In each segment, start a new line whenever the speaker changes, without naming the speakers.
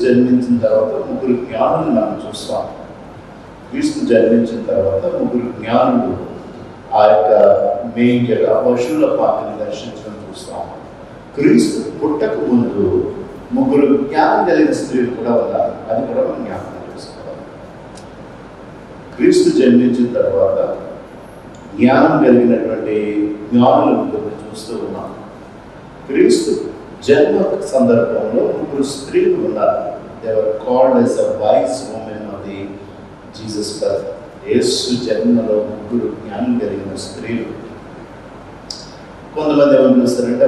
జన్మించిన తర్వాత ముగ్గురు జ్ఞానులు మనం చూస్తాం. క్రీస్తు జన్మించిన తర్వాత ముగ్గురు జ్ఞానులు ఆ యొక్క మేంజర్ ఆ పశువుల పాకని దర్శించడం చూస్తాం. క్రీస్తు పుట్టక ముందు ముగ్గురు జ్ఞానం కలిగిన స్త్రీలు కూడా ఉన్నారు. అది కూడా మనం జ్ఞాపకం చేసుకోవాలి. క్రీస్తు జన్మించిన తర్వాత జ్ఞానం కలిగినటువంటి జ్ఞానుల ముగ్గురిని చూస్తూ ఉన్నాం. క్రీస్తు జన్మ సందర్భంలో ముగ్గురు స్త్రీలు ఉన్నారు. They were called as the wise women of the Jesus birth. Yesu జన్మలో ముగ్గురు జ్ఞానం కలిగిన స్త్రీలు. కొంతమంది ఏమని పిలుస్తారంటే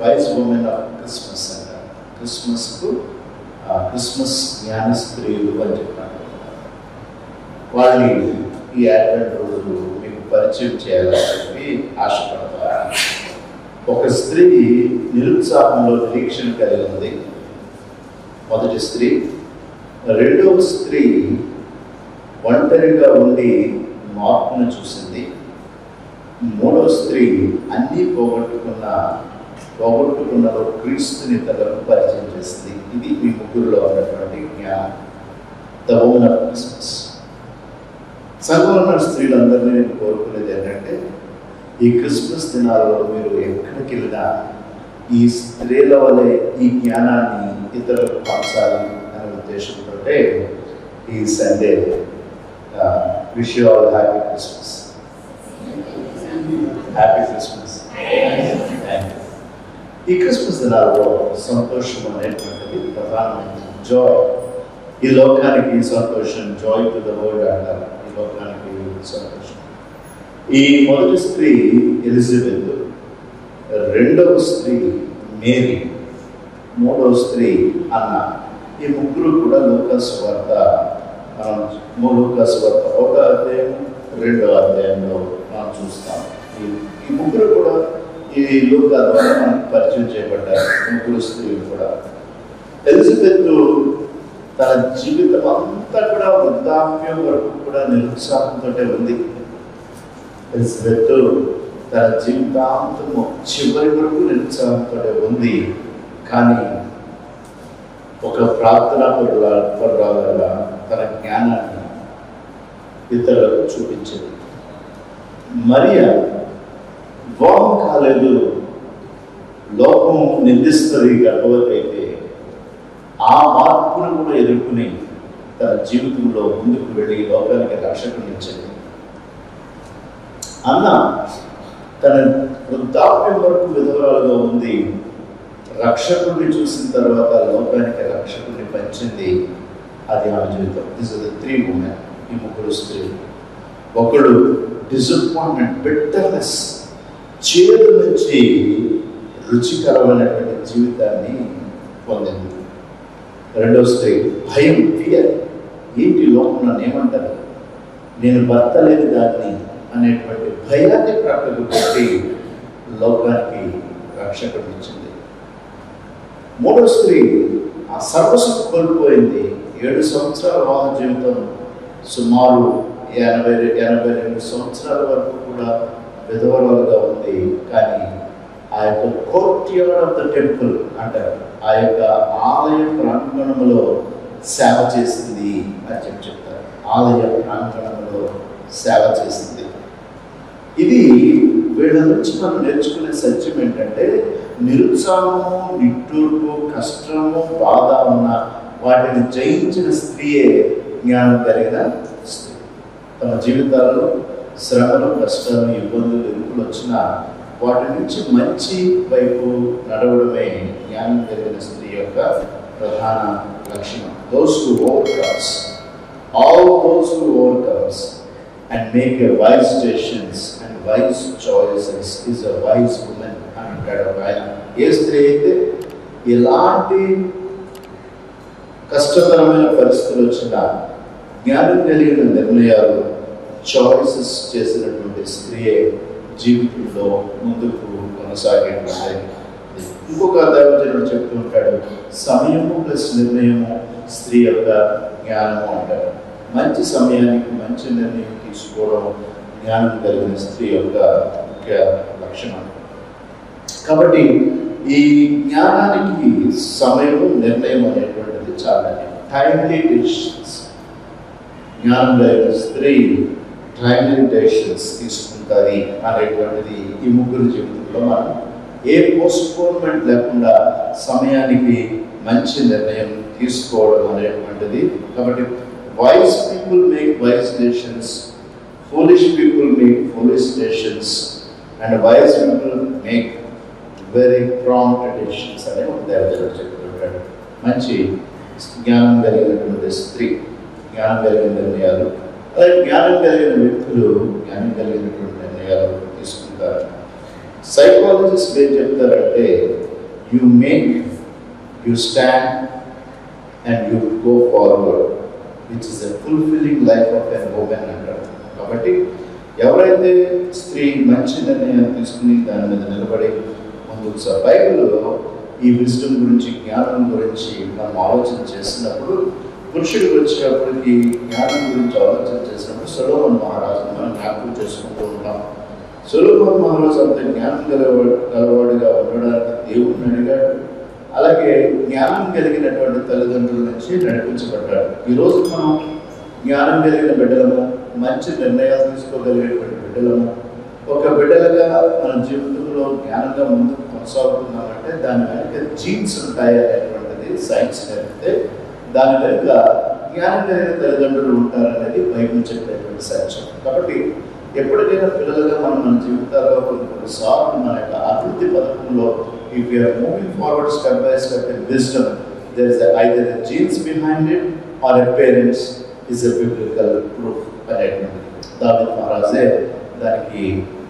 వైస్ ఉమెన్ ఆఫ్ క్రిస్మస్ అంటారు. క్రిస్మస్ జ్ఞాన స్త్రీలు అని చెప్పారు. వాళ్ళని ఈ అడ్వెంట్ రోజులు మీకు పరిచయం చేయాలని చెప్పి ఆశపడతారు. ఒక స్త్రీ నిరుత్సాహంలో నిరీక్షణ కలిగి ఉంది, మొదటి స్త్రీ. రెండవ స్త్రీ ఒంటరిగా ఉండి మార్పును చూసింది. మూడవ స్త్రీ అన్నీ పోగొట్టుకున్న క్రీస్తుని తనకు పరిచయం చేసింది. ఇది మీ ముగ్గురులో ఉన్నటువంటి జ్ఞానం, ద ఉమెన్ ఆఫ్ క్రిస్మస్. సంఘంలో ఉన్న స్త్రీలందరినీ నేను కోరుకునేది ఏంటంటే, ఈ క్రిస్మస్ దినాల్లో మీరు ఎక్కడికి వెళ్ళినా ఈ స్త్రీల వలె ఈ జ్ఞానాన్ని ఇతరులకు పంచాలి అనే ఉద్దేశంతో ఈ Sunday wish you all happy Christmas. Happy Christmas. ఈ క్రిస్మస్ దినాల్లో సంతోషం అనేటువంటిది ప్రధానమైన జాయ్. ఈ లోకానికి సంతోషం, జాయ్ టు ద వరల్డ్ అంటారు. ఈ లోకానికి సంతోషం. ఈ మొదటి స్త్రీ ఎలిజబెత్, రెండవ స్త్రీ మేరీ, మూడవ స్త్రీ అన్న. ఈ ముగ్గురు కూడా లూకాసు వార్త, లూకాసు వార్త 1వ అధ్యాయం 2వ అధ్యాయంలో మనం చూస్తాం. ఈ ముగ్గురు కూడా ఈ లూకా ద్వారా మనకు పరిచయం చేయబడ్డారు. ముగ్గురు స్త్రీలు కూడా. ఎలిజబెత్ తన జీవితం అంతా కూడా వృద్ధాప్యం వరకు కూడా నిరుత్సాహంతో ఉంది. ఎలిజబెత్ తన జీవితాంతము చివరి వరకు నిరుత్సాహంతో ఉంది. కానీ ఒక ప్రార్థనా పరురాలుగా తన జ్ఞానాన్ని ఇతరులకు చూపించింది. మరియా వివాహం కాలేదు, లోకం నిందిస్తుంది గర్భవతి అయితే, ఆ మార్పును కూడా ఎదుర్కొని తన జీవితంలో ముందుకు వెళ్ళి లోకానికి రక్షకుని ఇచ్చింది. అన్న తన వృద్ధాప్యం వరకు విధవరాలుగా ఉంది. రక్షకుడిని చూసిన తర్వాత లోకానికి రక్షకుడిని పంచింది. అది ఆమె జీవితం. This is the 3 women. ఈ ముగ్గురు స్త్రీలు. ఒకడు డిసప్పాయింట్మెంట్, బిట్టర్నెస్, చేదు నుంచి రుచికరమైనటువంటి జీవితాన్ని పొందింది. రెండవ స్త్రీ భయం, ఫియర్. ఏంటి లోకం నన్ను ఏమంటారు, నేను భర్త లేని దాన్ని అనేటువంటి భయాన్ని ప్రక్కకు పెట్టి లోకానికి రక్షకుడు ఇచ్చింది. మూడవ స్త్రీ ఆ సర్వస్వం కోల్పోయింది. 7 సంవత్సరాల వివాహ జీవితం, సుమారు 82 సంవత్సరాల వరకు కూడా విధవరాలుగా ఉంది. కానీ ఆ యొక్క కోర్ట్యార్డ్ ఆఫ్ ద టెంపుల్ అంటారు, ఆ యొక్క ఆలయ ప్రాంగణంలో సేవ చేసింది అని చెప్తారు. ఆలయ ప్రాంగణంలో సేవ చేసింది. ఇది వీళ్ళ నుంచి మనం నేర్చుకునే సత్యం ఏంటంటే, నిరుత్సాహము, నిట్టూర్పు, కష్టము, బాధ ఉన్న వాటిని జయించిన స్త్రీయే జ్ఞానం కలిగిన స్త్రీ. తమ జీవితాల్లో శ్రమలు, కష్టాలు, ఇబ్బందులు, ఇరుకులు వచ్చినా వాటి నుంచి మంచి వైపు నడవడమే జ్ఞానం కలిగిన స్త్రీ యొక్క ప్రధాన లక్షణం. Those who overcomes, all those who overcomes and make a wise decisions and wise choices is a wise woman అని అంటాడు ఆయన. ఏ స్త్రీ అయితే ఎలాంటి కష్టతరమైన పరిస్థితులు వచ్చినా జ్ఞానం కలిగిన నిర్ణయాలు, చాయిసెస్ చేసినటువంటి స్త్రీయే జీవితంలో ముందుకు కొనసాగేటువంటి. ఇంకొక దైవజనుడు చెప్తూ ఉంటాడు, సమయము ప్లస్ నిర్ణయము స్త్రీ యొక్క జ్ఞానము అంటారు. మంచి సమయానికి మంచి నిర్ణయం తీసుకోవడం జ్ఞానం కలిగిన స్త్రీ యొక్క ముఖ్య లక్షణం. కాబట్టి ఈ జ్ఞానానికి సమయము నిర్ణయం అనేటువంటిది చాలా టైమ్లీ డెసిషన్స్. జ్ఞానం కలిగిన స్త్రీ టైమ్లీ డెసిషన్స్ తీసుకుంటుంది అనేటువంటిది ఈ ముగ్గురు జీవితంలో మనం ఏ పోస్ట్పోన్మెంట్ లేకుండా సమయానికి మంచి నిర్ణయం తీసుకోవడం అనేటువంటిది. కాబట్టి wise people make wise decisions, foolish people make foolish decisions and wise people make very prompt decisions అనే ఒక దేవతలు చెప్తుంటాడు. మంచి జ్ఞానం కలిగినటువంటి స్త్రీ జ్ఞానం కలిగిన నిర్ణయాలు, అలాగే జ్ఞానం కలిగిన వ్యక్తులు జ్ఞానం కలిగినటువంటి నిర్ణయాలు తీసుకుంటారు. సైకాలజిస్ట్ ఏం చెప్తారంటే you stand and you go forward which is a fulfilling life of an women అంటారు. కాబట్టి ఎవరైతే స్త్రీ మంచి నిర్ణయం తీసుకుని దాని మీద నిలబడి ముందుకు బైబిల్లో ఈ విజ్డమ్ గురించి జ్ఞానం గురించి మనం ఆలోచన చేసినప్పుడు పురుషుడికి వచ్చేటప్పటికి జ్ఞానం గురించి ఆలోచన చేసినప్పుడు సొలొమోను మహారాజును మనం జ్ఞాపకం చేసుకుంటూ ఉంటాం. సొలొమోను మహారాజు అంత జ్ఞానం గలవాడుగా ఉండడానికి దేవుడిని అడిగాడు. అలాగే జ్ఞానం కలిగినటువంటి తల్లిదండ్రుల నుంచి నడిపించబడ్డాడు. ఈరోజు మనం జ్ఞానం కలిగిన బిడ్డలము, మంచి నిర్ణయాలు తీసుకోగలిగేటువంటి బిడ్డలము, ఒక బిడ్డలుగా మన జీవితంలో జ్ఞానంగా ముందుకు కొనసాగుతున్నామంటే దాని వెనుక జీన్స్ ఉంటాయి అనేటువంటిది సైన్స్ నేర్పితే దాని వెనుక జ్ఞానం కలిగిన తల్లిదండ్రులు ఉంటారనేది బైబిల్ చెప్పేటువంటి సత్యం. కాబట్టి ఎప్పటికైనా పిల్లలుగా మనం మన జీవితాల్లో కొన్నిసార్లు మన యొక్క అభివృద్ధి పథకంలో if we are moving forward step by step in wisdom, there is either a genes behind it or a parents is a biblical proof అనేటువంటి దావీదు మహారాజే దానికి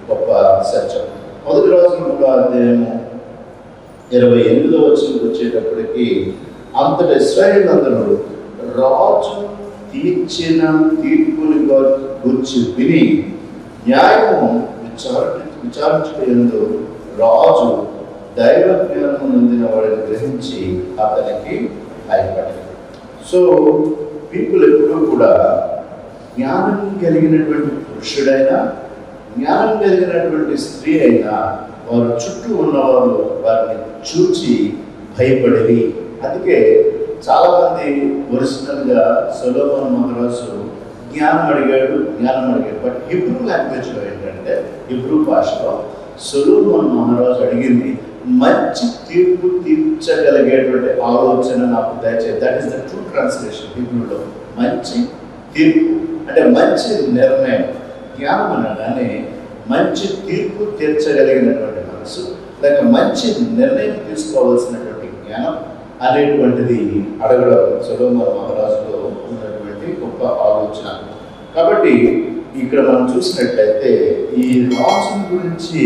గొప్ప సత్యం. మొదటి రోజుల్లో అధ్యాయము 28వ వచనం వచ్చేటప్పటికి అంతటి ఇశ్రాయేలు అందరూ రాజు తీర్చిన తీర్పుని గురించి విని న్యాయము విచారించుటయందు రాజు దైవ జ్ఞానము నొందిన వాడిని గ్రహించి అతనికి భయపడింది. సో పీపుల్ ఎప్పుడూ కూడా జ్ఞానం కలిగినటువంటి పురుషుడైనా జ్ఞానం కలిగినటువంటి స్త్రీ అయినా వారు చుట్టూ ఉన్నవారు వారిని చూచి భయపడేది. అందుకే చాలామంది ఒరిజినల్గా సొలొమోను మహారాజు జ్ఞానం అడిగాడు. బట్ హిబ్రూ లాంగ్వేజ్లో ఏంటంటే హిబ్రూ భాషలో సొలొమోను మహారాజు అడిగింది మంచి తీర్పు తీర్చగలిగేటువంటి ఆలోచన నాకు దయచేసి. That is the true translation హిబ్రూలో. మంచి తీర్పు అంటే మంచి నిర్ణయం. జ్ఞానం అనగానే మంచి తీర్పు తీర్చగలిగినటువంటి మనసు, లేక మంచి నిర్ణయం తీసుకోవాల్సినటువంటి జ్ఞానం అనేటువంటిది అడగడం సొలొమోను మహారాజులో ఉన్నటువంటి గొప్ప ఆలోచన. కాబట్టి ఇక్కడ మనం చూసినట్లయితే ఈ రాజుల గురించి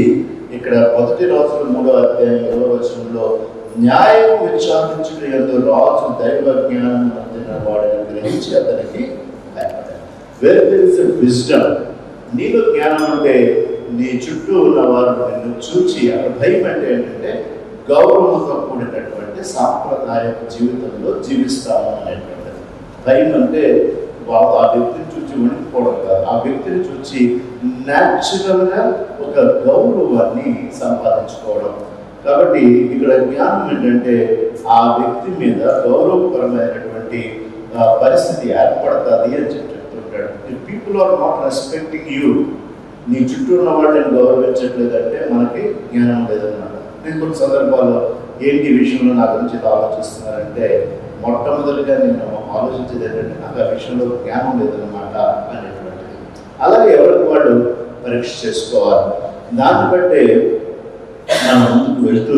ఇక్కడ మొదటి రాజుల 3వ అధ్యాయం 20వ వచనంలో న్యాయం విచారించుటయందు రాజు దైవ జ్ఞానం పొందిన వాడిని గ్రహించి అతనికి భయపడ్డాడు. Where there is a wisdom, నీలో జ్ఞానం అంటే నీ చుట్టూ ఉన్న వారు నిన్ను చూచి, అక్కడ భయం అంటే ఏంటంటే గౌరవంతో కూడినటువంటి సాంప్రదాయ జీవితంలో జీవిస్తాము అనేటువంటిది. భయం అంటే ఆ వ్యక్తిని చూసి వణికిపోవడం కాదు, ఆ వ్యక్తిని చూసి న్యాచురల్గా ఒక గౌరవాన్ని సంపాదించుకోవడం. కాబట్టి ఇక్కడ జ్ఞానం ఏంటంటే ఆ వ్యక్తి మీద గౌరవపరమైనటువంటి పరిస్థితి ఏర్పడుతుంది అని చెప్తుంటాడు. If people are not respecting you, నీ చుట్టూ ఉన్న వాళ్ళని గౌరవించట్లేదంటే మనకి జ్ఞానం లేదన్నమాట. నేను కొన్ని సందర్భాల్లో ఏంటి ఈ విషయంలో నా గురించి ఆలోచిస్తున్నారంటే మొట్టమొదటిగా నేను ఆలోచించేది ఏంటంటే నాకు ఆ విషయంలో జ్ఞానం లేదన్నమాట అనేటువంటిది. అలాగే ఎవరికి వాళ్ళు పరీక్ష చేసుకోవాలి. దాన్ని బట్టే మనం ముందుకు వెళ్తూ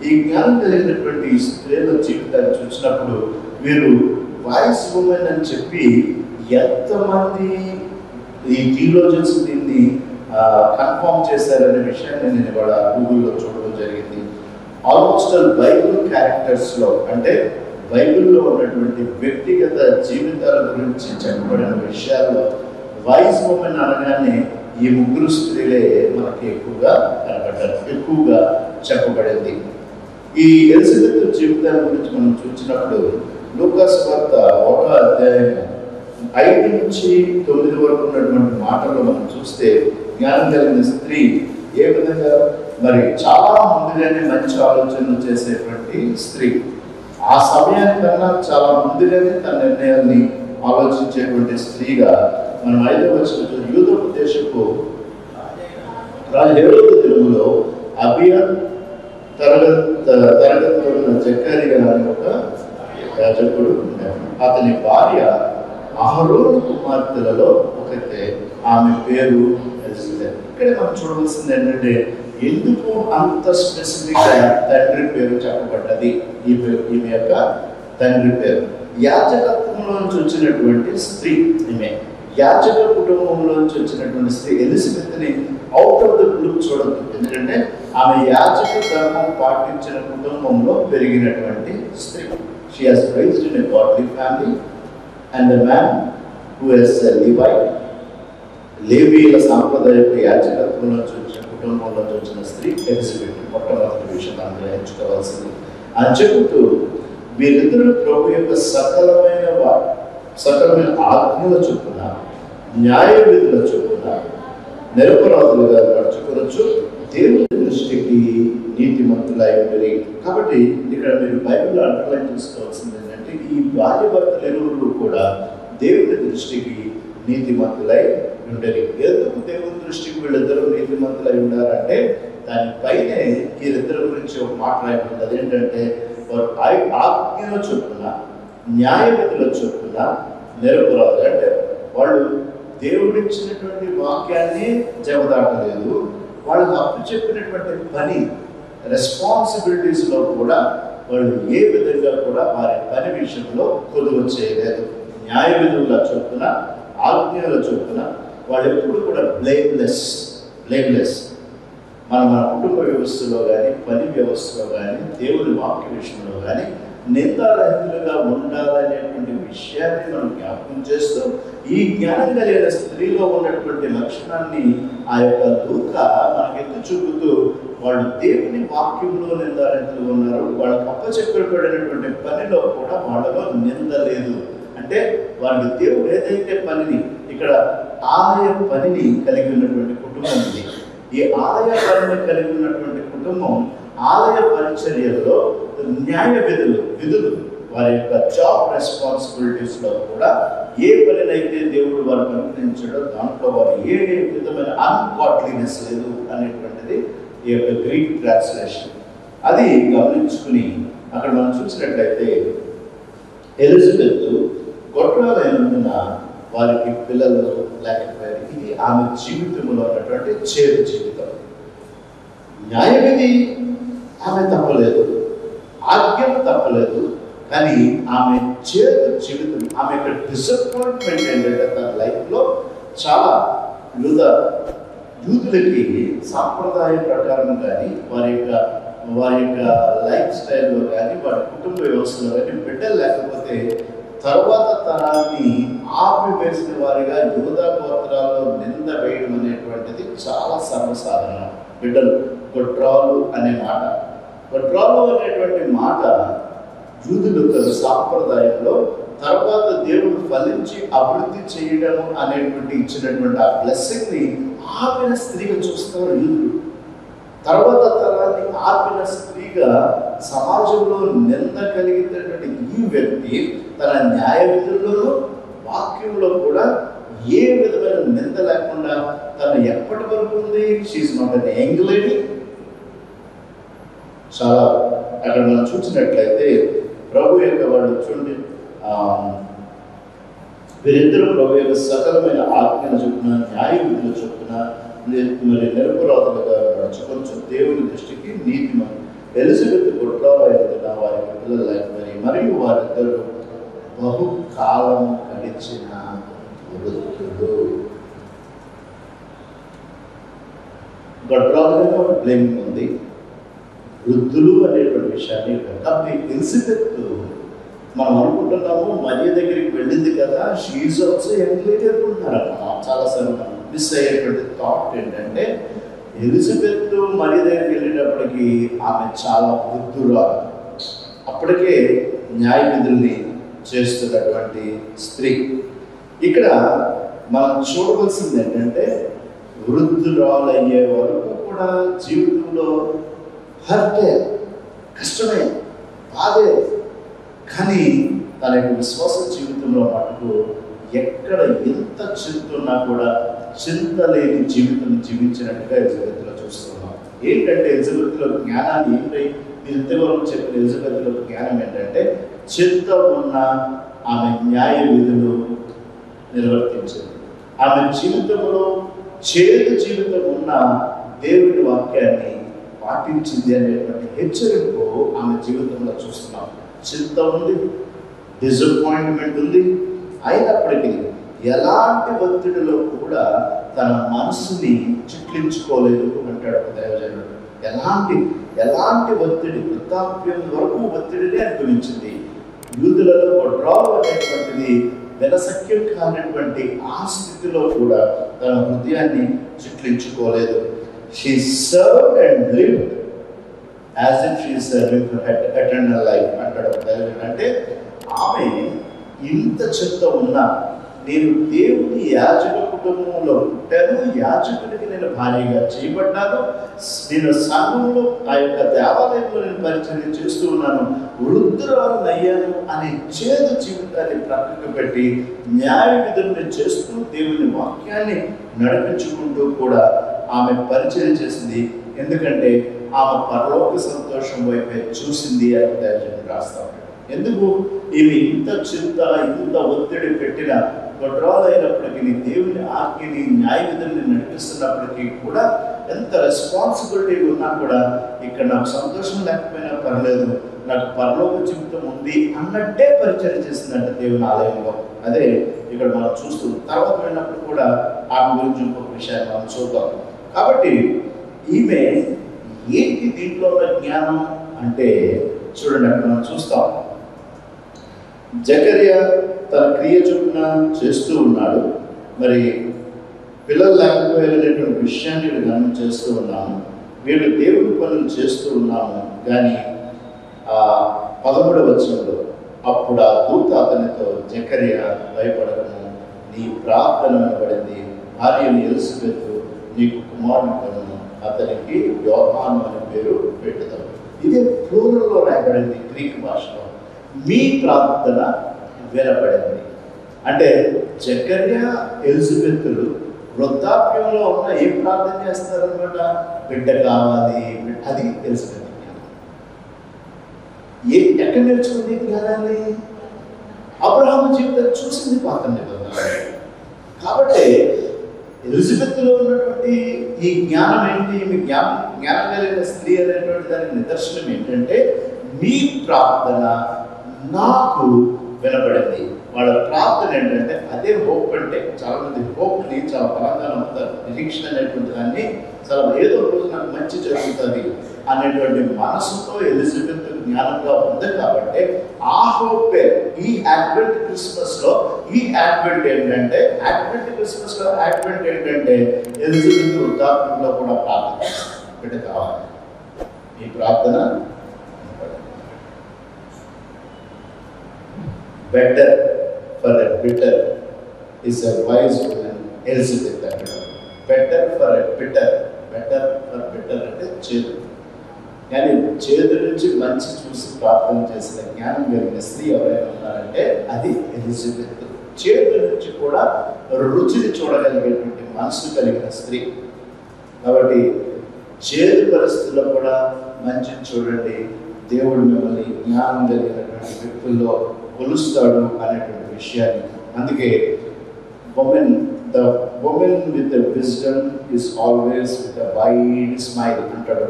ఈ జ్ఞానం కలిగినటువంటి స్త్రీల జీవితాన్ని చూసినప్పుడు వీరు వాయిస్ ఉమెన్ అని చెప్పి ఎంతమంది ఈ థియోలాజియన్స్ దీన్ని కన్ఫర్మ్ చేశారనే విషయాన్ని నేను ఇవాళ గూగుల్లో చూడడం జరిగింది. ఆల్మోస్ట్ ఆల్ బైబిల్ క్యారెక్టర్స్లో అంటే బైబిల్లో ఉన్నటువంటి వ్యక్తిగత జీవితాల గురించి చెప్పబడిన విషయాల్లో వాయిస్ ఉమెన్ అనగానే ఈ ముగ్గురు స్త్రీలే మనకి ఎక్కువగా కనబడ్డారు, ఎక్కువగా చెప్పబడింది. ఈ ఎలిజబెత్ జీవితాల గురించి మనం చూసినప్పుడు లూకా సువార్త 1వ అధ్యాయం 5 నుంచి 9 వరకు ఉన్నటువంటి మాటల్లో మనం చూస్తే జ్ఞానం కలిగిన స్త్రీ ఏ విధంగా మరి చాలా ముందుగానే మంచి ఆలోచనలు చేసేటువంటి స్త్రీ. ఆ సమయానికన్నా చాలా ముందుగానే తన నిర్ణయాన్ని ఆలోచించేటువంటి స్త్రీగా మనం 5వ వచనంలో యూదపు దేశపు హేరోదు దినములో అబియా తరగతిలో ఉన్న జక్కరియా అనే ఒక యాజకుడు ఉన్నాడు. అతని భార్య అహరోను కుమార్తెలలో ఒకతే, ఆమె పేరు ఎలిజబెత్. ఇక్కడే మనం చూడవలసింది ఏంటంటే ఎందుకు అంత స్పెసిఫిక్ గా తండ్రి పేరు చెప్పబడ్డది. ఈమె యొక్క తండ్రి పేరు యాజకత్వంలోంచి వచ్చినటువంటి స్త్రీ. ఈమె యాజక కుటుంబంలోంచి వచ్చినటువంటి స్త్రీ. ఎలిజబెత్ని అవుట్ ఆఫ్ ద బ్లూ చూడదు, ఎందుకంటే ఆమె యాజక ధర్మం పాటించిన కుటుంబంలో పెరిగినటువంటి స్త్రీ. She has raised in a godly family and the man who is a Levite, లేవీయుల సాంప్రదాయపు యాజకత్వంలోంచి వచ్చిన కుటుంబంలోంచి వచ్చిన స్త్రీ ఎలిజబెత్. మొట్టమొదటి విషయం మనం గ్రహించుకోవాల్సింది అని చెబుతూ వీరిద్దరూ ప్రభు యొక్క సకలమైన ఆజ్ఞల చొప్పున న్యాయ విధుల చొప్పున నిరపరాధులుగా నడుచుకోవచ్చు, దేవుని దృష్టికి నీతిమంతులై ఉండేది. కాబట్టి ఇక్కడ మీరు బైబిల్లో అండర్లైన్ చేసుకోవాల్సింది ఏంటంటే ఈ భార్య భర్తలు ఇరువురు కూడా దేవుని దృష్టికి నీతిమంతులై ఉండేది. ఎందుకు దేవుని దృష్టికి వీళ్ళిద్దరూ నీతిమంతులై ఉండారంటే దానిపైనే వీరిద్దరి గురించి ఒక మాట రాయబడింది. అదేంటంటే వారు ఆజ్ఞల చొప్పున న్యాయ విధుల చొప్పున నిరపరాధులు. అంటే వాళ్ళు దేవుడిచ్చినటువంటి వాక్యాన్ని జవదాటలేదు, వాళ్ళకి అప్పు చెప్పినటువంటి పని రెస్పాన్సిబిలిటీస్లో కూడా వాళ్ళు ఏ విధంగా కూడా వారి పని విషయంలో కొలువ చేయలేదు. న్యాయ విధుల చొప్పున ఆజ్ఞల చొప్పున వాళ్ళు ఎప్పుడు కూడా బ్లేమ్లెస్. మన కుటుంబ వ్యవస్థలో కానీ పని వ్యవస్థలో కానీ దేవుని వాక్య విషయంలో కానీ నిందారహితులుగా ఉండాలనేటువంటి విషయాన్ని మనం జ్ఞాపకం చేస్తూ ఈ జ్ఞానం కలిగిన స్త్రీలో ఉన్నటువంటి లక్షణాన్ని ఆ యొక్క దూత మనకు ఎత్తి చూపుతూ వాళ్ళు దేవుని వాక్యంలో నిందారహితులుగా ఉన్నారు. వాళ్ళకి అప్పచెప్పబడినటువంటి పనిలో కూడా వాళ్ళలో నింద లేదు. అంటే వాళ్ళకి దేవుడు ఏదైతే పనిని ఇక్కడ ఆలయ పనిని కలిగి ఉన్నటువంటి కుటుంబం ఇది. ఈ ఆలయ పనిని కలిగి ఉన్నటువంటి కుటుంబం ఆలయ పరిచర్యలో న్యాయ విధులు వారి యొక్క జాబ్ రెస్పాన్సిబిలిటీస్లో కూడా ఏ పనినైతే దేవుడు వారికి అనుగ్రహించాడో దాంట్లో వారు ఏ విధమైన అన్గాడ్లీనెస్ లేదు అనేటువంటిది ఈ యొక్క గ్రీక్ ట్రాన్స్లేషన్. అది గమనించుకుని అక్కడ మనం చూసినట్లయితే ఎలిజబెత్ గొడ్రాలైనందున వారికి పిల్లలు లేకపోయారు. ఇది ఆమె జీవితంలో ఉన్నటువంటి చేదు జీవితం. న్యాయవిధి ఆమె తప్పలేదు, ఆజ్ఞలు తప్పలేదు, కానీ ఆమె చేదు జీవితం, ఆమె యొక్క డిసప్పాయింట్మెంట్ ఏంటంటే తన లైఫ్లో చాలా యూతులకి సాంప్రదాయ ప్రకారం కానీ వారి యొక్క లైఫ్ స్టైల్లో కానీ వారి కుటుంబ వ్యవస్థలో కానీ బిడ్డలు లేకపోతే తర్వాత తరాన్ని ఆపివేసిన వారిగా యూదా గోత్రాల్లో నింద వేయడం అనేటువంటిది చాలా సర్వసాధారణం. బిడ్డలు గొడ్రాలు అనే మాట, గొడ్రాలు అనేటువంటి మాట యూదుల సాంప్రదాయంలో తర్వాత దేవుడు ఫలించి అభివృద్ధి చేయడం అనేటువంటి ఇచ్చినటువంటి ఆ బ్లెస్సింగ్ని ఆపిన స్త్రీగా చూస్తారు యూదులు. తర్వాత తరాన్ని ఆపిన స్త్రీగా సమాజంలో నింద కలిగినటువంటి ఈ వ్యక్తి తన న్యాయ విధుల్లోనూ వాక్యంలో కూడా ఏ విధమైన నింద లేకుండా తను ఎప్పటి వరకు ఉంది. She is not an young lady. చాలా అక్కడ మనం చూసినట్లయితే ప్రభు యొక్క వాళ్ళు చూడండి, వీరిద్దరూ ప్రభు యొక్క సకలమైన ఆజ్ఞలు చొప్పున న్యాయ విధులు చొప్పున మరి నిరపరాధులుగా నడుచుకొంచు దేవుని దృష్టికి నీతిమంతులు. ఎలిజబెత్ గొడ్రాలైన వారికి పిల్లలు లేకపోయి మరియు వారిద్దరూ బహుకాలం గడిచిన వృద్ధులు. గొడ్రాలుగా ఒక బ్లేమింగ్ ఉంది, వృద్ధులు అనేటువంటి విషయాన్ని. కాబట్టి ఎలిజబెత్ మనం అనుకుంటున్నాము మరియ దగ్గరికి వెళ్ళింది కదా, షీఈస్ ఆల్సో యంగ్ లేడీ అనుకుంటున్నారు. చాలాసార్లు మనం మిస్ అయ్యేటువంటి థాట్ ఏంటంటే ఎలిజబెత్ మరియ దగ్గరికి వెళ్ళేటప్పటికి ఆమె చాలా వృద్ధురాలు, అప్పటికే న్యాయ విధుల్ని చేస్తున్నటువంటి స్త్రీ. ఇక్కడ మనం చూడవలసింది ఏంటంటే వృద్ధురాలు అయ్యే వరకు కూడా కూడా జీవితంలో హర్టే, కష్టమే, బాధే. కానీ తన యొక్క విశ్వాస జీవితంలో మటుకు ఎక్కడ ఎంత చింత ఉన్నా కూడా చింత లేని జీవితం జీవించినట్టుగా ఎలిజబెత్లో చూస్తున్నాం. ఏంటంటే ఎలిజబెత్లో జ్ఞానాన్ని ఏంటి? మీరు ఇంతవరకు చెప్పిన ఎలిజబెత్లో జ్ఞానం ఏంటంటే చింత ఉన్న ఆమె న్యాయ విధులు నిర్వర్తించింది. ఆమె జీవితంలో చేదు జీవితం ఉన్న దేవుని వాక్యాన్ని పాటించింది అనేటువంటి హెచ్చరింపు ఆమె జీవితంలో చూస్తున్నాం. చింత ఉంది, డిసప్పాయింట్మెంట్ ఉంది, అయినప్పటికీ ఎలాంటి ఒత్తిడిలో కూడా తన మనసుని చిట్లించుకోలేదు అంటాడు దైవజనుడు. ఎలాంటి ఒత్తిడి, వృద్ధాప్యం వరకు ఒత్తిడినే అనుభవించింది. యూదులలో వడ్రాలు అనేటువంటిది వెనసఖ్యం కానటువంటి ఆ స్థితిలో కూడా తన హృదయాన్ని చిట్లించుకోలేదు. She served and lived as if she serving for eternal life అంటాడు దైవజనుడు. అంటే ఆమె ఇంత చింత ఉన్నా, నేను దేవుని యాజక కుటుంబంలో పుట్టాను, యాజకుడికి నేను భార్యగా చేయబడ్డాను, నేను సంఘంలో ఆ యొక్క దేవాలయంలో నేను పరిచయం చేస్తూ ఉన్నాను, వృద్ధురాలను అయ్యాను అనే చేదు జీవితాన్ని ప్రక్కకు పెట్టి న్యాయ విధులను చేస్తూ దేవుని వాక్యాన్ని నడిపించుకుంటూ కూడా ఆమె పరిచయం చేసింది. ఎందుకంటే ఆమె పరలోక సంతోషం వైపే చూసింది అని దైవజనుడు రాస్తాడు. ఎందుకు ఈమె ఇంత చింత, ఇంత ఒత్తిడి పెట్టిన గొడ్రాలైనప్పటికీ దేవుని ఆజ్ఞని న్యాయ విధుల్ని నడిపిస్తున్నప్పటికీ కూడా ఎంత రెస్పాన్సిబిలిటీ ఉన్నా కూడా ఇక్కడ నాకు సంతోషం లేకపోయినా పర్లేదు, నాకు పరలోక జీవితం ఉంది అన్నట్టే పరిచయం చేసిందంట దేవుని ఆలయంలో. అదే ఇక్కడ మనం చూస్తున్నాం. తర్వాత వెళ్ళినప్పుడు కూడా ఆమె గురించి ఇంకొక విషయాన్ని మనం చూద్దాం. కాబట్టి ఈమె ఏంటి దీంట్లో ఉన్న జ్ఞానం అంటే చూడండి, అక్కడ మనం చూస్తాం. జకర్యా తన క్రియ చొప్పున చేస్తూ ఉన్నాడు. మరి పిల్లలు లేకపోయేటువంటి విషయాన్ని వీళ్ళు గమనం చేస్తూ ఉన్నాము. వీళ్ళు దేవుడి పనులు చేస్తూ ఉన్నాము. కానీ 13వ వచనంలో అప్పుడు ఆ దూత అతనితో, జకర్యా భయపడకము, నీ ప్రార్థన వినబడింది, భార్యను ఎలిజబెత్ నీకు కుమారుని కనును, అతనికి యోహాను అనే పేరు పెట్టుదాం. ఇదే ప్లూరల్లో రాయబడింది గ్రీక్ భాషలో. మీ ప్రార్థన వినబడింది అంటే జకర్యా ఎలిజబెత్లు వృద్ధాప్యంలో ఉన్న ఏం ప్రార్థన చేస్తారనమాట? బిడ్డ కావాలి, అది ఎలిజబెత్ జ్ఞానం. ఎక్కడ నేర్చుకుంది జ్ఞానాన్ని? అబ్రహాము జీవితాన్ని చూసింది పాత నిబంధన. కాబట్టి ఎలిజబెత్లో ఉన్నటువంటి ఈ జ్ఞానం ఏంటి? మీ జ్ఞానం కలిగిన స్త్రీ అనేటువంటి దానికి నిదర్శనం ఏంటంటే మీ ప్రార్థన నాకు వినపడింది. వాళ్ళ ప్రార్థన ఏంటంటే అదే హోప్. అంటే చాలా మంది హోప్ని చాలా బలంగా నమ్ముతారు. నిరీక్షణ అనేటువంటి దాన్ని చాలా ఏదో రోజు నాకు మంచి జరుగుతుంది అనేటువంటి మనసుతో ఎలిజబెత్ జ్ఞానంగా ఉంది. కాబట్టి ఆ హోపే ఈ అడ్వెంట్ క్రిస్మస్లో ఈ అడ్వెంట్ ఏంటంటే ఎలిజబెత్ వృద్ధాప్యంలో కూడా ప్రార్థన బిడ్డ కావాలి. ఈ ప్రార్థన better for a bitter is a wise woman, Elizabeth అంటారు. better for bitter అంటే చేదు. కానీ చేదు నుంచి మంచి చూసి ప్రార్థన చేసిన జ్ఞానం కలిగిన స్త్రీ ఎవరైనా ఉన్నారంటే అది ఎలిజబెత్. చేదు నుంచి కూడా రుచిని చూడగలిగేటువంటి మనసు కలిగిన స్త్రీ. కాబట్టి చేదు పరిస్థితుల్లో కూడా మంచిని చూడండి, దేవుడు మిమ్మల్ని జ్ఞానం కలిగినటువంటి వ్యక్తుల్లో కొలుస్తాడు అనేటువంటి విషయాన్ని. అందుకే the woman with the wisdom is always with a wide smile అంటాడు.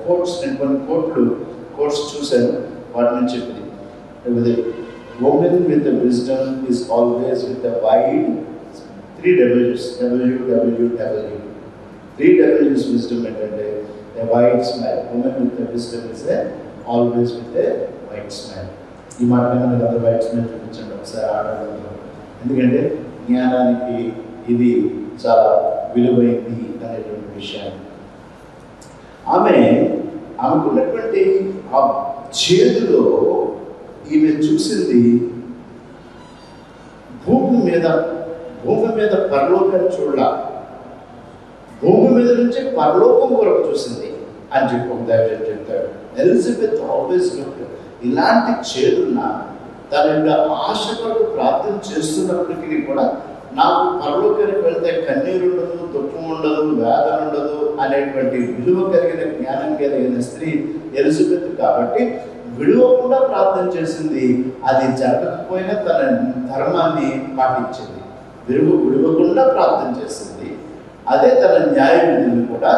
కోట్స్ నేను కొన్ని కోట్స్ చూశాను, వాటి నుంచి చెప్పింది. woman with the wisdom is always with a wide 3 W's WWW 3 W's wisdom ఏంటంటే a wide smile. woman with the wisdom is always with a wide smile. ఈ మాట మనకు అందరూ వైట్ స్మైల్ చూపించండి ఒకసారి ఆడవాళ్ళందరూ. ఎందుకంటే జ్ఞానానికి ఇది చాలా విలువైంది అనేటువంటి విషయాన్ని. ఆమెకు ఉన్నటువంటి ఆ చేదులో ఈమె చూసింది భూమి మీద పరలోకాన్ని చూడాల, భూమి మీద నుంచి పరలోకం కొరకు చూసింది అని చెప్పి ఒక దైవజనుడు చెప్తాడు. Elizabeth always looked. ఇలాంటి చేదున్న తన యొక్క ఆశ కొరకు ప్రార్థన చేస్తున్నప్పటికీ కూడా నాకు పరలోకానికి వెళ్తే కన్నీరు ఉండదు, దుఃఖం ఉండదు, వేదన ఉండదు అనేటువంటి విలువ కలిగిన జ్ఞానం కలిగిన స్త్రీ ఎలిజబెత్ కాబట్టి విడువకుండా ప్రార్థన చేసింది. అది జరగకపోయినా తన ధర్మాన్ని పాటించింది. విడువకుండా ప్రార్థన చేసింది. అదే తన న్యాయ విధులను కూడా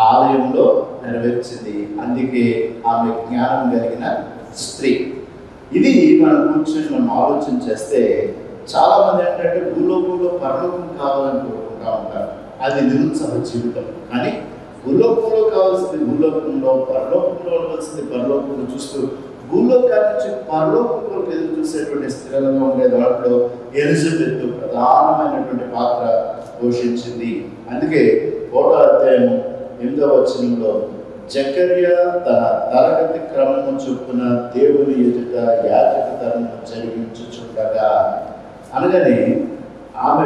ఆలయంలో నెరవేర్చింది. అందుకే ఆమె జ్ఞానం కలిగిన స్త్రీ. ఇది మనం కూర్చొని మనం ఆలోచన చేస్తే చాలా మంది ఏంటంటే భూలోకంలో పరలోకం కావాలని కోరుకుంటా ఉంటారు. అది నిరుత్సాహ జీవితం. కానీ భూలోకంలో కావాల్సింది భూలోకంలో, పరలోకంలో ఉండవలసింది పరలోకంలో చూస్తూ భూలోకాల నుంచి పరలోకం కొరకు ఎదురు చూసేటువంటి స్త్రీలుగా ఉండే దాంట్లో ఎలిజబెత్ ప్రధానమైనటువంటి పాత్ర పోషించింది. అందుకే 1వ అధ్యాయం 8వ వచనంలో జకర్యా తన తరగతి క్రమము చొప్పున దేవుని ఎదుట యాజక ధర్మము జరిగించుచుండగా, అనగానే ఆమె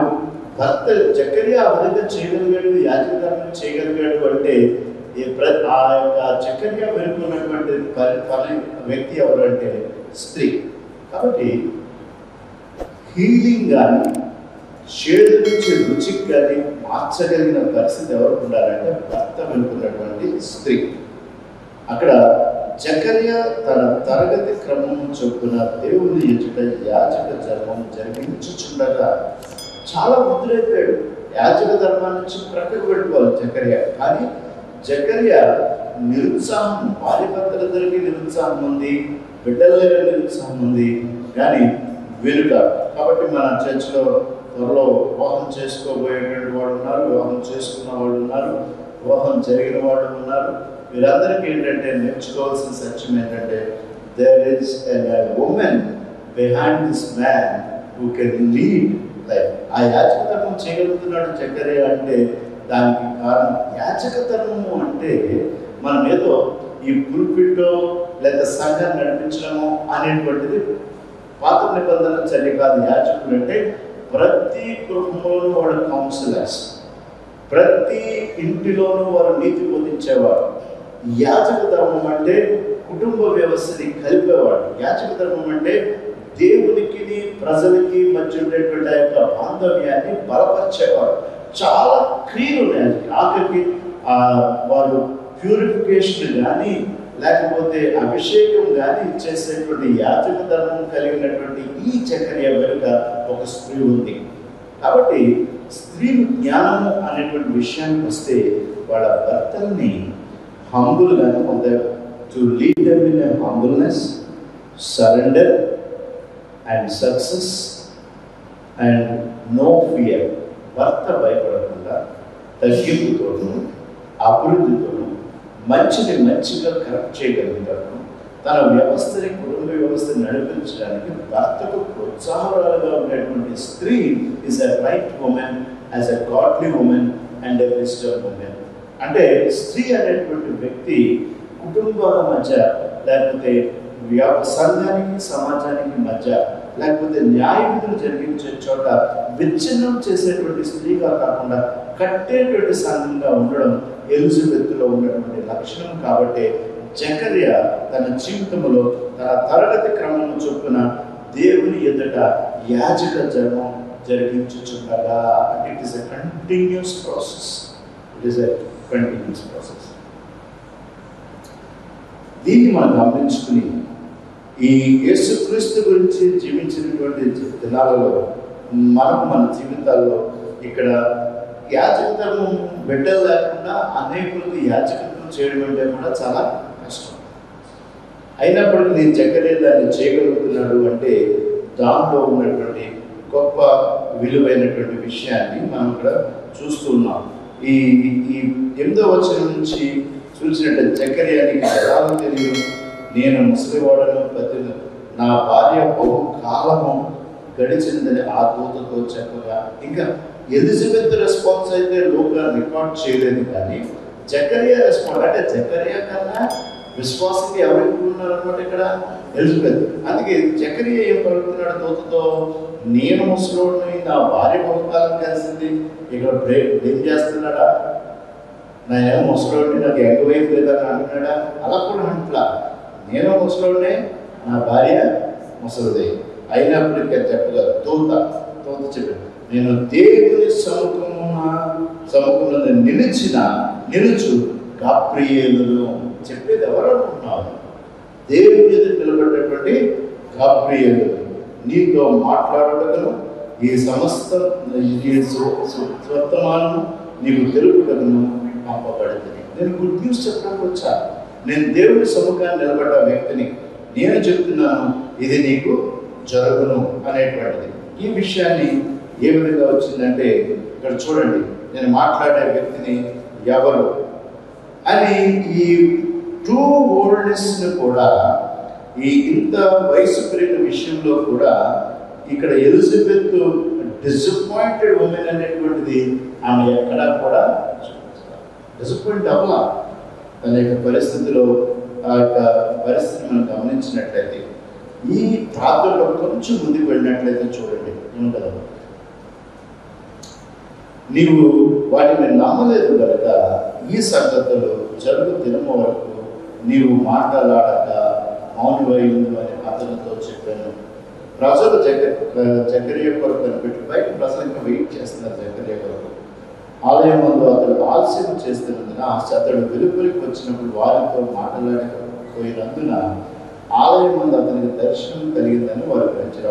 భర్త జకర్యా ఆ విధంగా చేయగలిగాడు, యాజక ధర్మం చేయగలిగాడు అంటే ఆ యొక్క జకర్యా వెనుకున్నటువంటి వ్యక్తి ఎవరంటే స్త్రీ. కాబట్టి హీలింగ్ కానీ చేదు నుంచి రుచికి కానీ మార్చగలిగిన పరిస్థితి ఎవరు ఉండాలంటే భర్త వెనుకున్నటువంటి స్త్రీ. అక్కడ జకర్యా తన తరగతి క్రమం చొప్పున దేవుని ఎదుట యాజక ధర్మం జరిగించుచుండగా చాలా ముద్రైపోయాడు. యాజక ధర్మాన్ని నుంచి ప్రక్కకు పెట్టుకోవాలి జకర్యా. కానీ జకర్యా నిరుత్సాహం, భార్య భర్తలిద్దరికీ నిరుత్సాహం ఉంది, బిడ్డల నిరుత్సాహం ఉంది, కానీ వెనుక. కాబట్టి మన చర్చిలో త్వరలో వివాహం చేసుకోబోయేటువంటి వాళ్ళు ఉన్నారు, వివాహం చేసుకున్న వాళ్ళు ఉన్నారు, వివాహం జరిగిన వాళ్ళు ఉన్నారు. వీరందరికీ ఏంటంటే నేర్చుకోవాల్సిన సత్యం ఏంటంటే there is a women behind this man who can lead life. ఆ యాజక ధర్మం చేయగలుగుతున్నాడు జకర్యా అంటే దానికి కారణం యాజక ధర్మము అంటే మనం ఏదో ఈ పుల్పిట్టో లేదా సంఘాన్ని నడిపించడము అనేటువంటిది పాత నిబంధన చర్య కాదు. యాజకులు అంటే ప్రతి గృహంలోనూ వాడు కౌన్సిలర్స్, ప్రతి ఇంటిలోనూ వారు నీతి బోధించేవారు. యాజక ధర్మం అంటే కుటుంబ వ్యవస్థని కలిపేవాడు. యాజక ధర్మం అంటే దేవునికి ప్రజలకి మధ్య ఉండేటువంటి ఆ యొక్క బాంధవ్యాన్ని బలపరిచేవారు. చాలా క్రియలు ఉన్నాయి. ఆఖరికి వారు ప్యూరిఫికేషన్ కానీ లేకపోతే అభిషేకం కానీ చేసేటువంటి యాజక ధర్మం కలిగినటువంటి ఈ జకర్యా వెనుక ఒక స్త్రీ ఉంది. కాబట్టి స్త్రీ జ్ఞానము అనేటువంటి విషయానికి వస్తే వాళ్ళ భర్తల్ని హంబుల్గానే పొందారు. To lead them in a humbleness, surrender and success and no fear. భర్త భయపడకుండా తగ్గింపుతోనూ అభివృద్ధితోనూ మంచిని మంచిగా కరెక్ట్ చేయగలుగుతాడు. తన వ్యవస్థని, కుటుంబ వ్యవస్థని నడిపించడానికి భర్తకు ప్రోత్సాహరాలుగా ఉండేటువంటి స్త్రీ is a right women, as a godly women and a wisdom women. అంటే స్త్రీ అనేటువంటి వ్యక్తి కుటుంబాల మధ్య లేకపోతే సంఘానికి సమాజానికి మధ్య లేకపోతే న్యాయ విధులు జరిగించే చోట విచ్ఛిన్నం చేసేటువంటి స్త్రీగా కాకుండా కట్టేటువంటి సంఘంగా ఉండడం ఎలిజబెత్లో ఉన్నటువంటి లక్షణం. కాబట్టి జకర్యా తన జీవితంలో తన తరగతి క్రమం చొప్పున దేవుని ఎదుట యాజక ధర్మం జరిగించుచుండగా, it is a continuous process. దీన్ని మనం గమనించుకుని ఈ యేసుక్రీస్తు గురించి జీవించినటువంటి దినాలలో మన జీవితాల్లో ఇక్కడ యాజక ధర్మం బిడ్డలు లేకుండా అనేకులకు యాజకత్వం చేయడం అంటే కూడా చాలా కష్టం. అయినప్పటికీ నేను జకర్యా దాన్ని చేయగలుగుతున్నాడు అంటే దాంట్లో ఉన్నటువంటి గొప్ప విలువైనటువంటి విషయాన్ని మనం ఇక్కడ చూస్తున్నాం. ఈ 8వ వచనం నుంచి చూసినట్టు జకర్యానికి ఎలాగో తెలియదు, నేను ముసలివాడను, నా భార్య బహు కాలము గడిచిందని ఆ దూతతో చెప్పగా, ఇంకా ఎలిజబెత్ రెస్పాన్స్ అయితే లోగా రికార్డ్ చేయలేదు. కానీ జకర్యా రెస్పాన్స్ అంటే జకర్యా కన్నా విశ్వాసకి ఎవరికి పెట్టుకున్నారు అనమాట ఇక్కడ ఎలిజబెత్. అందుకే జకరియా ఏం పలుకుతున్నాడు దూతతో, నేను ముసలోడిని, నా భార్య బహుకాలం కలిసింది. ఇక్కడ ఏం చేస్తున్నాడా, నేను ముసలోడిని, నాకు ఎంగవైపు లేదని అంటున్నాడా? అలా కూడా అంట్లా. నేను ముసలోడినే, నా భార్య ముసలిదే. అయినప్పటికీ చెప్పగలరు దూత చెప్పాడు, నేను దేవుని సముఖంలో నిలుచు గాబ్రియేలును. చెప్పేది ఎవరు అనుకుంటున్నావు? దేవుని ఎదురు నిలబడేటువంటి గాబ్రియేలు, నీతో మాట్లాడుటకును ఈ సమస్త వర్తమానం నీకు తెలుపుటకును పంపబడుతుంది. నేను గుడ్ న్యూస్ చెప్పడానికి వచ్చా. నేను దేవుని సముఖాన్ని నిలబడ్డ వ్యక్తిని. నేను చెప్తున్నాను ఇది నీకు జరుగును అనేటువంటిది. ఈ విషయాన్ని ఏ విధంగా వచ్చిందంటే ఇక్కడ చూడండి, నేను మాట్లాడే వ్యక్తిని ఎవరు అని ఈ ట్రూ ఓల్డ్నెస్ను కూడా, ఈ ఇంత వయసు పెరిగిన విషయంలో కూడా ఇక్కడ ఎలిజబెత్ డిసప్పాయింటెడ్ ఉమెన్ అనేటువంటిది ఆమె ఎక్కడా కూడా డిసప్పాయింట్ అవ్వాల. తన యొక్క పరిస్థితిలో ఆ యొక్క పరిస్థితిని మనం గమనించినట్లయితే, ఈ ప్రాంతంలో కొంచెం ముందుకు వెళ్ళినట్లయితే చూడండి ఏమంటారు, నీవు వాటిని నమ్మలేదు కనుక ఈ సంగతులు జరుగు దినము వరకు నీవు మాట్లాడక మౌనమై ఉండు అని అతనితో చెప్పాను. ప్రజలు జకరియా కొరకు కనిపెట్టి బయట ప్రజలు ఇంకా వెయిట్ చేస్తున్నారు జకరియా కొరకు. ఆలయం ముందు అతడు ఆలస్యం చేస్తున్నందున అతడు వెలుపలికి వచ్చినప్పుడు వారితో మాట్లాడకపోయినందున ఆలయం ముందు అతనికి దర్శనం కలిగిందని వారు గ్రహించారు.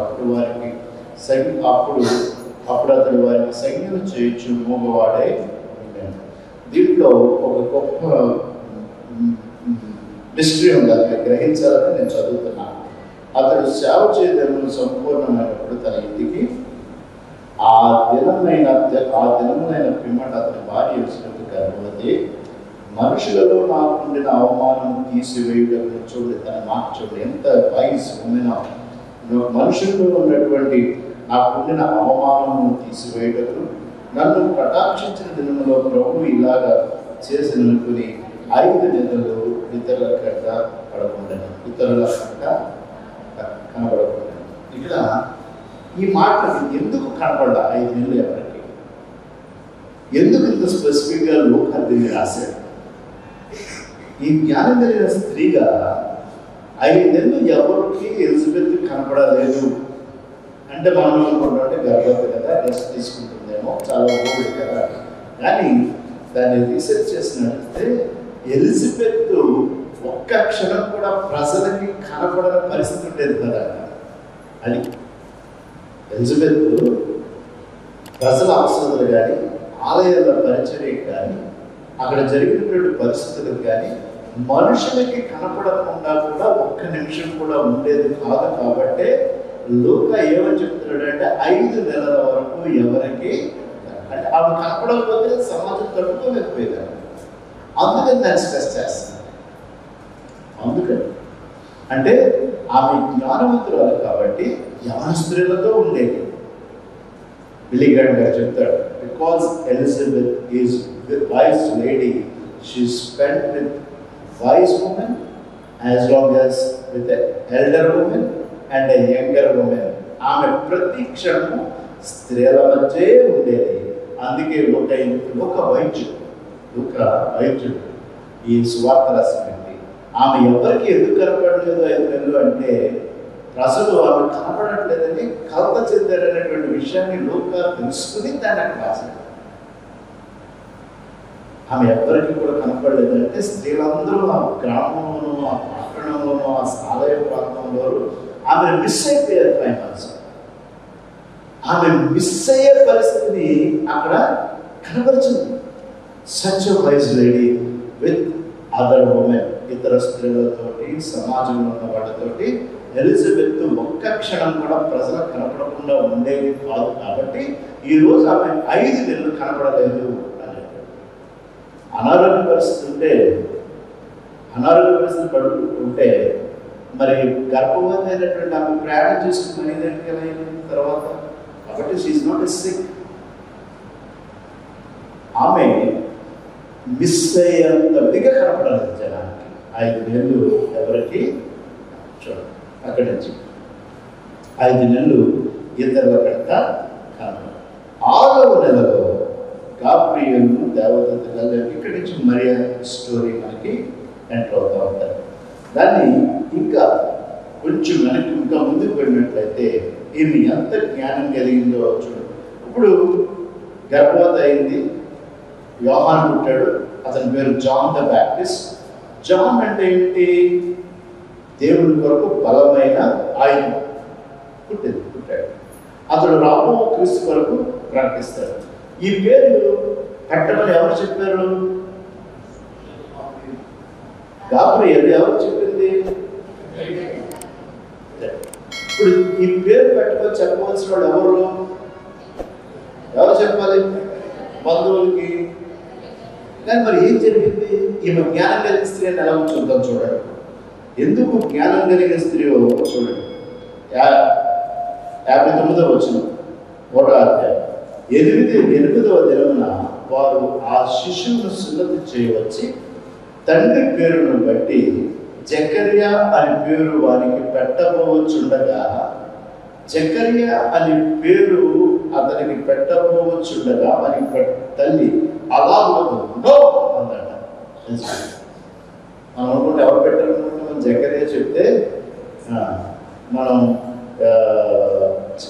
అప్పుడు అతడు వారికి సంజ్ఞలు చేయొచ్చు మూగవాడై ఉన్నాడు. దీంట్లో ఒక గొప్ప మిస్టరీ ఉంది, అది గ్రహించాలని నేను చదువుతున్నాను. అతడు సేవ చేయడం సంపూర్ణమైనప్పుడు తన ఇంటికి ఆ దినమునైన పిమ్మట అతని భార్య ఎలిజబెత్ గర్భవతి. మనుషులలో నాకుండిన అవమానం తీసివేయడం చూడండి, తన మాట చూడండి, ఎంత వైస్ ఉమెన్. మనుషుల్లో ఉన్నటువంటి నాకుండిన అవమానము తీసివేయటకు నన్ను కటాక్షించిన దినంలో ప్రభు ఇలాగా చేసిననుకుని 5 నెలలు ఇతరుల కంట కనబడకుండా. ఇక్కడ ఈ మాట ఎందుకు కనపడ్డా 5 నెలలు ఎవరికి, ఎందుకు ఇంత స్పెసిఫిక్గా లోకాన్ని రాశాడు? ఈ జ్ఞానం కలిగిన స్త్రీగా 5 నెలలు ఎవరికి ఎలిజబెత్ కనపడలేదు అంటే మనం అనుకుంటుంటే గర్భవతి కదా, రెస్ట్ తీసుకుంటుందేమో, చాలా ఓల్డ్ కదా. కానీ దాన్ని రీసెర్చ్ చేసినట్లయితే ఎలిజబెత్ ఒక్క క్షణం కూడా ప్రజలకి కనపడని పరిస్థితి ఉండేది కదా. అది ఎలిజబెత్ ప్రజల అవసరాలు కానీ, ఆలయాల పరిచర్యకు కానీ, అక్కడ జరిగినటువంటి పరిస్థితులకు కానీ మనుషులకి కనపడకుండా కూడా ఒక్క నిమిషం కూడా ఉండేది కాదు. కాబట్టే లూకా ఏమని చెప్తున్నాడంటే 5 నెలల వరకు ఎవరికి అంటే ఆమె కనపడకపోతే సమాజం తట్టుకోలేకపోయేదాన్ని. అందుకని దాన్ని స్ట్రెస్ చేస్తాను. అందుకని అంటే ఆమె జ్ఞానవంతురాలు కాబట్టి యవన స్త్రీలతో ఉండేది. బిలిగన్ గారు చెప్తాడు, because Elizabeth is wise lady, she spent with wise women as long as with elder women and younger women. ఆమె ప్రతి క్షణము స్త్రీల మధ్య ఉండేది. అందుకే ఒక వైద్యుడు ఈ సువార్త రాసినట్టు ఆమె ఎవరికి ఎందుకు కనపడలేదు 5 నెలలు అంటే ప్రజలు ఆమె కనపడట్లేదని కలత చెందారనేటువంటి విషయాన్ని లూకా తెలుసుకుని దాన్ని అక్కడ రాశాడు. ఆమె ఎవరికి కూడా కనపడలేదంటే స్త్రీలందరూ ఆ గ్రామంలోనూ, ఆ పట్టణంలోనూ, ఆ ఆలయ ప్రాంతంలో ఆమె మిస్ అయిపోయారు. ఫైనాన్స్ ఆమె మిస్ అయ్యే పరిస్థితిని అక్కడ కనపరిచింది. Such wise lady with other women, ఇతర స్త్రీలతోటి, సమాజంలో ఉన్న వాళ్ళతోటి ఎలిజబెత్ ఒక్క క్షణం కూడా ప్రజలకు కనపడకుండా ఉండేది కాదు. కాబట్టి ఈరోజు ఆమె 5 నెలలు కనపడలేదు అని. అనారోగ్య పరిస్థితి పడుకుంటే మరి గర్భవతి అయినటువంటి ఆమె ప్రయాణం చేసుకుని అయిన తర్వాత, కాబట్టి షీఈ్ నాట్ ఎ సిక్. ఆమె మిస్ అయ్యేంత విధిగా కనపడలేదు జనానికి. 5 నెలలు ఎవరికి అక్కడి నుంచి 5 నెలలు ఇద్దరు కంట కనపడ. 6వ నెలలో గాబ్రియేలును దేవదూత కలిసి ఇక్కడి నుంచి మరియా స్టోరీ మనకి ఎంటర్ అవుతూ ఉంటారు. దాన్ని ఇంకా కొంచెం మనకి ఇంకా ముందుకు వెళ్ళినట్లయితే ఈమె ఎంత జ్ఞానం కలిగిందో చూడండి. ఇప్పుడు గర్భవతి అయింది, యోహాను పుట్టాడు. అతని పేరు జాన్ ద బ్యాప్టిస్ట్. జాన్ అంటే ఏంటి? దేవుని కొరకు బలమైన ఆయుధం. పుట్టాడు. అతడు రాబో క్రీస్తు కొరకు ప్రకటిస్తాడు. ఈ పేరు పెట్టమని ఎవరు చెప్పారు? గాబ్రియేలు. ఎవరు చెప్పింది? ఇప్పుడు ఈ పేరు పెట్టమని చెప్పవలసిన వాళ్ళు ఎవరు చెప్పాలి? బంధువులకి. కానీ మరి ఏం జరిగింది? ఈమె జ్ఞానం కలిగిన స్త్రీ అని ఎలా చూద్దాం చూడండి. ఎందుకు జ్ఞానం కలిగిన స్త్రీయో చూడండి. 59వ వచనం 1వ అధ్యాయం. 8వ దినమున వారు ఆ శిశువును సున్నతి చేయవచ్చి తండ్రి పేరును బట్టి జకర్యా అని పేరు వారికి పెట్టబోవచ్చుండగా, జకర్యా అని పేరు అతనికి పెట్టబోవచ్చుండగా వారి తల్లి అలా నో అందట. మనం అనుకుంటే ఎవరు పెట్టాలనుకుంటున్నాం? జకర్యా చెప్తే మనం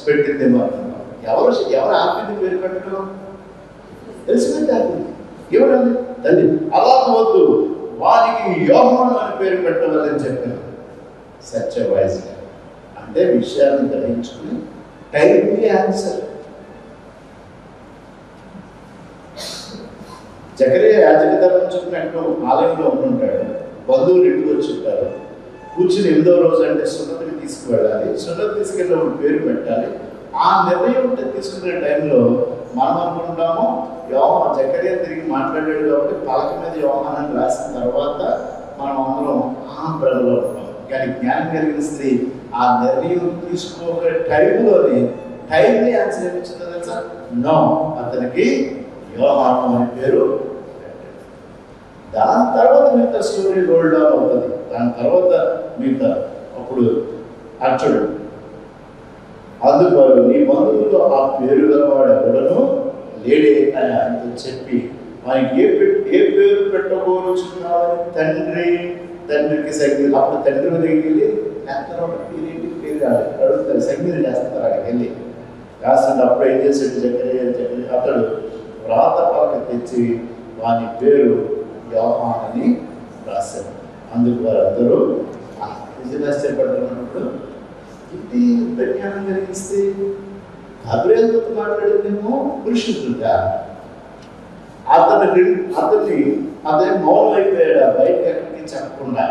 పెట్టిందేమో అంటున్నాం. ఎవరు ఆపింది పేరు పెట్టడం? తెలిసినట్టు ఆపింది. ఏమన్నది? తల్లి అలా వద్దు, వారికి యోహాను అని పేరు పెట్టవాలని చెప్పారు. సచ్ ఎ వైజ్ గా. అంటే విషయాన్ని గ్రహించుకుని టైమ్లీ ఆన్సర్. జకర్యా యాజక ధర్మం చెప్పినట్టు ఆలయంలో ఉంటుంటాడు. బంధువులు ఇంటికి వచ్చి ఉంటారు. కూర్చుని 8వ రోజు అంటే సున్నతిని తీసుకువెళ్ళాలి. సున్నతి తీసుకెళ్ళినప్పుడు పేరు పెట్టాలి. ఆ నిర్ణయం తీసుకునే టైంలో మనం అనుకుంటాము జకర్యా తిరిగి మాట్లాడాడు కాబట్టి పలక మీద యోహాను అని రాసిన తర్వాత మనం అందరం బ్రదర్లో ఉంటాం. కానీ జ్ఞానం కలిగిన స్త్రీ ఆ నిర్ణయం తీసుకోగల టైంలోనే టైంని ఆన్సర్ ఏమిచ్చిందో తెలుసా? నో, అతనికి యోహాను అని పేరు. దాని తర్వాత మిగతా స్టోరీ రోల్ డౌన్ అవుతుంది. దాని తర్వాత మిగతా అప్పుడు అర్చుడు అందుకు నీ బంధువుల్లో ఆ పేరు గలవాడు ఎవడను లేడే అని ఆయనతో చెప్పి ఆయనకి ఏ పేరు పెట్టబోచున్నావని తండ్రికి సంగీతం. అప్పుడు తండ్రి దగ్గరికి వెళ్ళి పేరేంటి పేరు అడుగుతారు. సంగీతం చేస్తారు. అక్కడికి వెళ్ళి రాస్తుంటే అప్పుడు ఏం చేశాడు జకర్యా? అతడు వ్రాత పలక తెచ్చి వాని పేరు యోహాను అని రాశారు. అందుకు వారందరూ ఆశ్చర్యపడుతున్నప్పుడు ఇది జ్ఞానం కలిగిస్తే గాబ్రియేలుతో మాట్లాడిందేమో పురుషుడుగా అతని మౌనం అయిపోయాడు, బయటకు ఎక్కడికి చెప్పకుండా.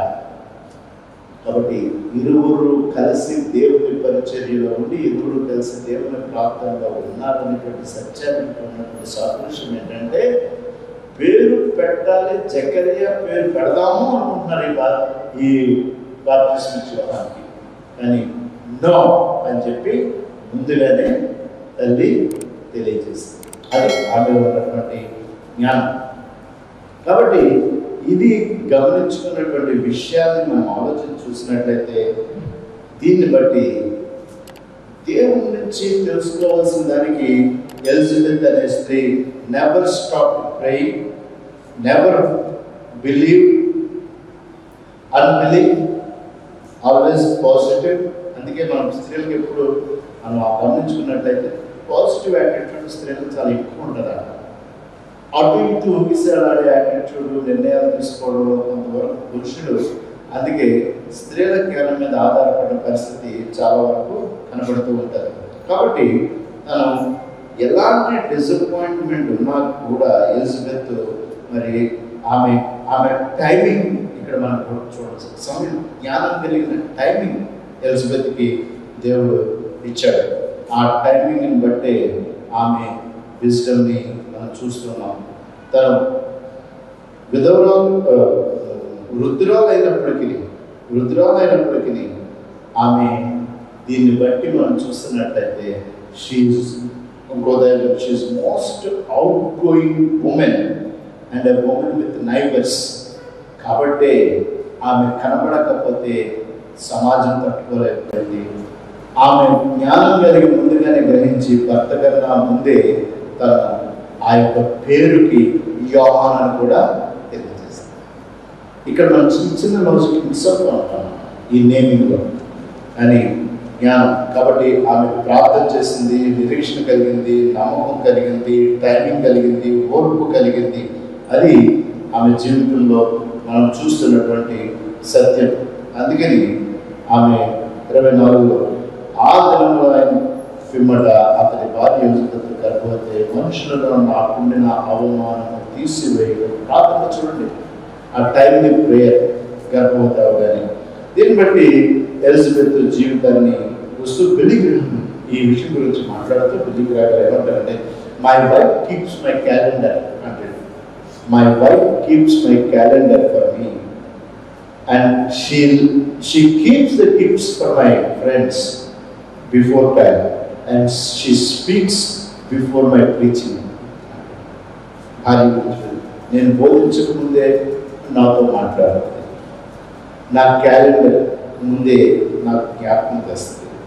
కాబట్టి ఇరువురు కలిసి దేవుని పరిచర్యలో ఉండి ఇరువురు కలిసి దేవుని ప్రార్థనలో ఉన్నారనేటువంటి సత్యాన్ని ఉన్నటువంటి సాదృశ్యం ఏంటంటే పేరు పెట్టాలి. జకర్యా పేరు పెడదాము అనుకుంటున్నారు ఈ బాప్తిస్మం ఇచ్చేవారికి. కానీ నో అని చెప్పి ముందుగానే తల్లి తెలియజేస్తుంది. అది ఆమెలో ఉన్నటువంటి జ్ఞానం. కాబట్టి ఇది గమనించుకున్నటువంటి విషయాన్ని మనం ఆలోచన చూసినట్లయితే దీన్ని బట్టి దేవుని నుంచి తెలుసుకోవాల్సిన దానికి ఎలిజబెత్ అనే స్త్రీ never stop praying, never believe, unbelieve, always positive. అందుకే మనం స్త్రీలకు ఎప్పుడు మనం గమనించుకున్నట్లయితే పాజిటివ్ యాటిట్యూడ్ స్త్రీలకు చాలా ఎక్కువ ఉంటుంది. అటు ఇటు ఊగిసాడే యాటిట్యూడ్, నిర్ణయాలు తీసుకోవడంలో కొంతవరకు పురుషులు. అందుకే స్త్రీల జ్ఞానం మీద ఆధారపడిన పరిస్థితి చాలా వరకు కనబడుతూ ఉంటుంది. కాబట్టి మనం ఎలాంటి డిసప్పాయింట్మెంట్ ఉన్నా కూడా ఎలిజబెత్ మరి ఆమె టైమింగ్ ఇక్కడ మనం చూడవచ్చు. సమయం జ్ఞానం కలిగిన టైమింగ్ ఎలిజబెత్కి దేవుడు ఇచ్చాడు. ఆ టైమింగ్ని బట్టే ఆమె విజ్డమ్ని మనం చూస్తున్నాం. తను వృద్ధురాలైనప్పటికీ ఆమె దీన్ని బట్టి మనం చూస్తున్నట్లయితే she is most outgoing women and a women with neighbours. కాబట్టే ఆమె కనబడకపోతే సమాజం తట్టుకోలేకపోయింది. ఆమె జ్ఞానం కలిగి ముందుగానే గ్రహించి భర్త కన్నా ముందే తన ఆ యొక్క పేరుకి యోహాన్ అని కూడా తెలియజేస్తుంది. ఇక్కడ మనం చిన్న రోజుకి మిస్అప్ అంటాం ఈ నేమింగ్లో అని జ్ఞానం. కాబట్టి ఆమె ప్రార్థన చేసింది, నిరీక్షణ కలిగింది, నమ్మకం కలిగింది, టైమింగ్ కలిగింది, ఓర్పు కలిగింది. అది ఆమె జీవితంలో మనం చూస్తున్నటువంటి సత్యం. అందుకని ఆమె 24లో ఆ దినంలో ఆయన పిమ్మట అతని భార్య ఎలిజబెత్ గర్భవతి మనుషులలో నాకుండిన అవమానము తీసివేయడం. ప్రార్థన చూడండి, ఆ టైంని ప్రేయర్ గర్భవతి అవగానే. దీన్ని బట్టి ఎలిజబెత్ జీవితాన్ని వస్తూ బెలిగ్రహం ఈ విషయం గురించి మాట్లాడుతూ బెలిగ్రహం ఏమంటారంటే, my wife keeps my calendar అంటే, my wife keeps my calendar for me and she keeps the gifts for my friends before time and she speaks before my preaching. నేను బోధించక ముందే నాతో మాట్లాడుతుంది, నా క్యాలెండర్ ముందే నాకు జ్ఞాపకం తెస్తుంది,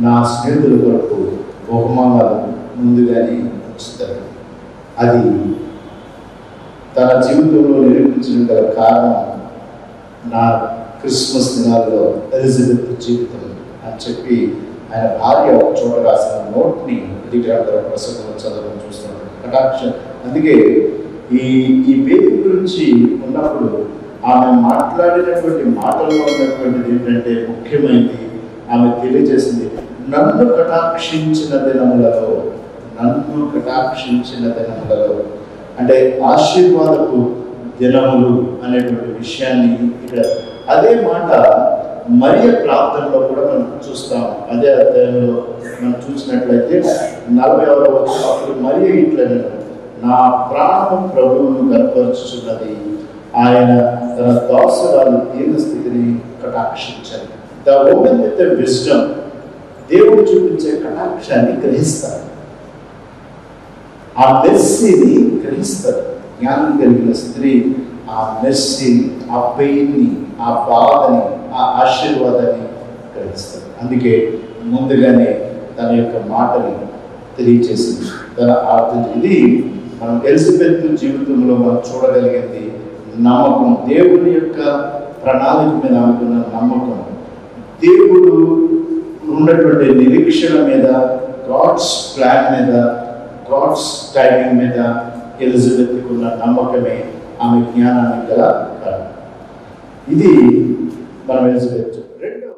నా స్నేహితుల కొరకు బహుమానాలు ముందుగానే ఉంచుతారు. అది తన జీవితంలో నిరూపించడం గల కారణం నా క్రిస్మస్ దినాల్లో ఎలిజబెత్ జీవితం అని చెప్పి ఆయన భార్య ఒక చోట రాసిన నోట్ని ఎదిగారు ప్రసంగంలో చదవడం చూస్తున్నాడు. కటాక్షం. అందుకే ఈ బేబీ గురించి ఉన్నప్పుడు ఆమె మాట్లాడినటువంటి మాటల్లో ఉన్నటువంటిది ఏంటంటే ముఖ్యమైనది. ఆమె తెలియజేసింది, నన్ను కటాక్షించిన దినములలో, నన్ను కటాక్షించిన దినములలో అంటే ఆశీర్వాదపు దినములు అనేటువంటి విషయాన్ని ఇక్కడ అదే మాట మరియ ప్రార్థనలో కూడా మనం చూస్తాం. అదే అధ్యాయంలో మనం చూసినట్లయితే 40వ వచనం, అప్పుడు మరియ ఇట్లా, నా ప్రాణం ప్రభువును కనపరుచుచున్నది, ఆయన తన దాసురాలు దీన స్థితిని కటాక్షించారు. The women with the wisdom దేవుడు చూపించే కటాక్షాన్ని గ్రహిస్తారు, ఆ మెర్సీని గ్రహిస్తారు. జ్ఞానం కలిగిన స్త్రీ ఆ మెర్సీని, ఆ పెయిన్ని, ఆ బాధని, ఆ ఆశీర్వాదాన్ని గ్రహిస్తారు. అందుకే ముందుగానే తన యొక్క మాటని తెలియచేసింది, తన అర్థం. ఇది మనం ఎలిజబెత్ జీవితంలో మనం చూడగలిగింది నమ్మకం, దేవుని యొక్క ప్రణాళిక మీద ఆమెకున్న నమ్మకం, దేవుడు ఉన్నటువంటి నిరీక్షణ మీద, గాడ్స్ ప్లాన్ మీద, గాడ్స్ టైమింగ్ మీద ఎలిజబెత్కి ఉన్న నమ్మకమే ఆమె జ్ఞానానికి గల కారణం. ఇది మనం ఎలిజబెత్. రెండో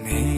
Me